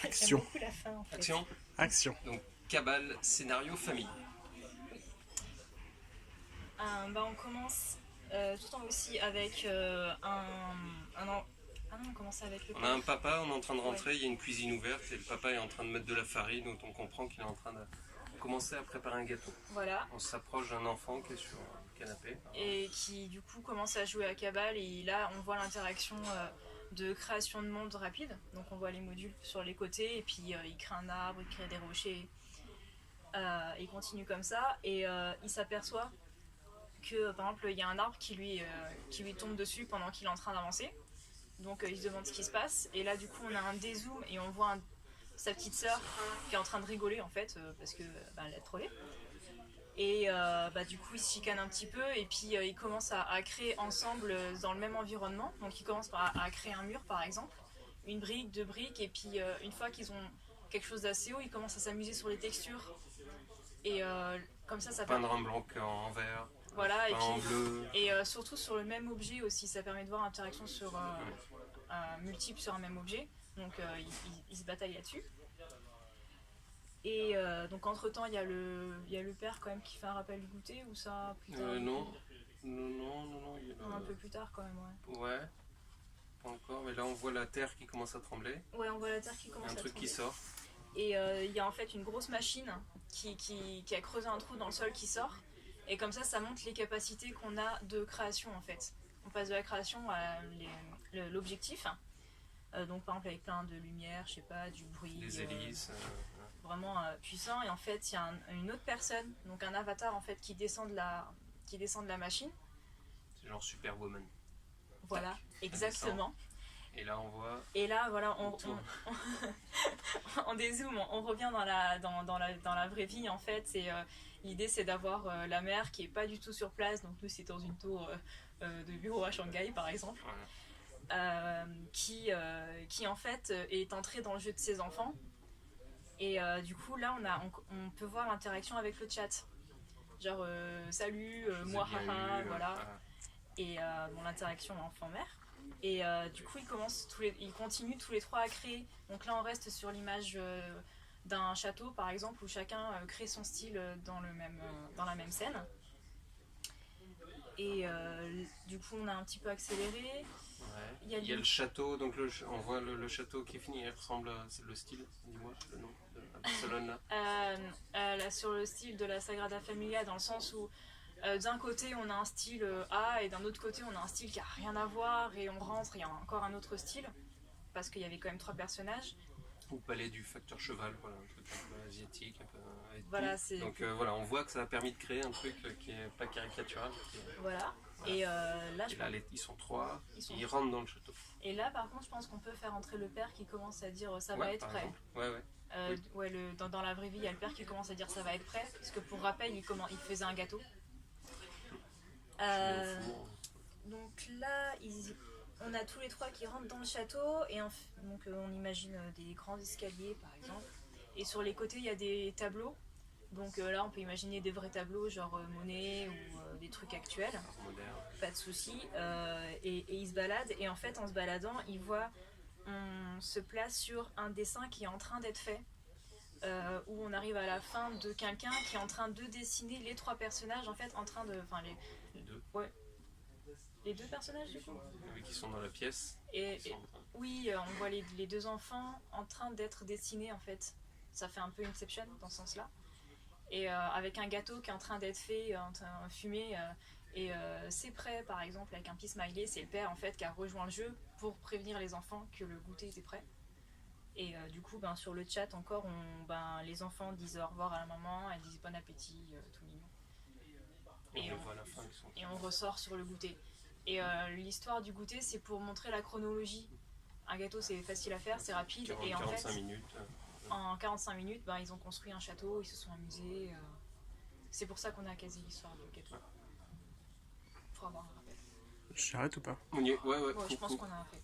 Action. J'aime beaucoup la fin en fait. Action. Action. Donc cabale, scénario, famille. On commence tout en haut aussi avec Ah non, on commence avec le On a un père. papa, on est en train de rentrer, il y a une cuisine ouverte et le papa est en train de mettre de la farine, donc on comprend qu'il est en train de commencer à préparer un gâteau. Voilà. On s'approche d'un enfant qui est sur le canapé. Et qui du coup commence à jouer à Cabal et là on voit l'interaction de création de monde rapide. Donc on voit les modules sur les côtés et puis il crée un arbre, il crée des rochers. Il continue comme ça et il s'aperçoit que par exemple il y a un arbre qui lui tombe dessus pendant qu'il est en train d'avancer. Donc il se demande ce qui se passe et là du coup on a un dézoom et on voit sa petite sœur qui est en train de rigoler en fait parce que elle l'a trollé. Et du coup ils se chicanent un petit peu et puis ils commencent à créer ensemble dans le même environnement. Donc ils commencent à créer un mur par exemple, une brique, deux briques et puis une fois qu'ils ont quelque chose d'assez haut, ils commencent à s'amuser sur les textures. Et comme ça Peindre un bloc en vert, voilà, et en puis bleu. et surtout sur le même objet aussi, ça permet de voir l'interaction sur multiple sur un même objet. Donc ils se bataillent là-dessus. Et donc entre temps il y a le père quand même qui fait un rappel du goûter ou ça plus tard. Non. Un peu plus tard quand même, ouais. Ouais, pas encore, mais là on voit la terre qui commence à trembler. Ouais, on voit la terre qui commence Il y a un à truc trembler. qui sort. Et il y a en fait une grosse machine qui a creusé un trou dans le sol qui sort. Et comme ça montre les capacités qu'on a de création en fait. On passe de la création à l'objectif. Donc par exemple avec plein de lumière, je sais pas, du bruit. Les hélices. Vraiment puissant. Et en fait il y a une autre personne, donc un avatar en fait qui descend de la machine. C'est genre Superwoman. Voilà, Tac, exactement. Et là on voit. Et là voilà, on dézoome, on revient dans la vraie vie en fait. Et l'idée c'est d'avoir la mère qui est pas du tout sur place. Donc nous c'est dans une tour de bureau à Shanghai par exemple. Voilà. Qui en fait est entrée dans le jeu de ses enfants. Et du coup là on peut voir l'interaction avec le chat. Genre salut, moi haha, voilà. Et l'interaction enfant-mère. Et du coup ils continuent tous les trois à créer. Donc là on reste sur l'image d'un château par exemple où chacun crée son style dans la même scène. Et du coup on a un petit peu accéléré. Ouais. Il y a le château, donc on voit le château qui finit, il ressemble à le style, dis-moi le nom de Barcelone là. Là sur le style de la Sagrada Familia dans le sens où d'un côté on a un style A et d'un autre côté on a un style qui a rien à voir et on rentre et il y a encore un autre style parce qu'il y avait quand même 3 personnages. Ou palais du facteur cheval, voilà, un truc un peu asiatique, un peu. Voilà, donc voilà, on voit que ça a permis de créer un truc qui est pas caricatural. Voilà. Et là, ils sont 3, ils rentrent dans le château. Et là, par contre, je pense qu'on peut faire entrer le père qui commence à dire ça va être prêt. Oui. Dans la vraie vie, il y a le père qui commence à dire ça va être prêt, parce que pour rappel, il faisait un gâteau. Donc là, on a tous les 3 qui rentrent dans le château, et donc on imagine des grands escaliers, par exemple. Et sur les côtés, il y a des tableaux. Donc là, on peut imaginer des vrais tableaux, genre Monet ou des trucs actuels. Pas de souci. Et il se balade, et en fait, en se baladant, on se place sur un dessin qui est en train d'être fait. Où on arrive à la fin de quelqu'un qui est en train de dessiner les 3 personnages, en fait, en train de... Enfin, les 2. Ouais. Les 2 personnages, du coup. Oui, qui sont dans la pièce. Oui, on voit les 2 enfants en train d'être dessinés, en fait. Ça fait un peu Inception, dans ce sens-là. Et avec un gâteau qui est en train d'être fait, en train de fumer, et c'est prêt par exemple avec un petit smiley, c'est le père en fait qui a rejoint le jeu pour prévenir les enfants que le goûter était prêt. Et du coup sur le chat encore les enfants disent au revoir à la maman, elles disent bon appétit, tout mignon. Et on ressort sur le goûter. Et l'histoire du goûter c'est pour montrer la chronologie. Un gâteau c'est facile à faire, c'est rapide, et en 45 fait minutes. En 45 minutes, ils ont construit un château, ils se sont amusés. C'est pour ça qu'on a quasi l'histoire du gâteau. Faut avoir un rappel. J'arrête ou pas? Ouais, Je pense qu'on a un fait.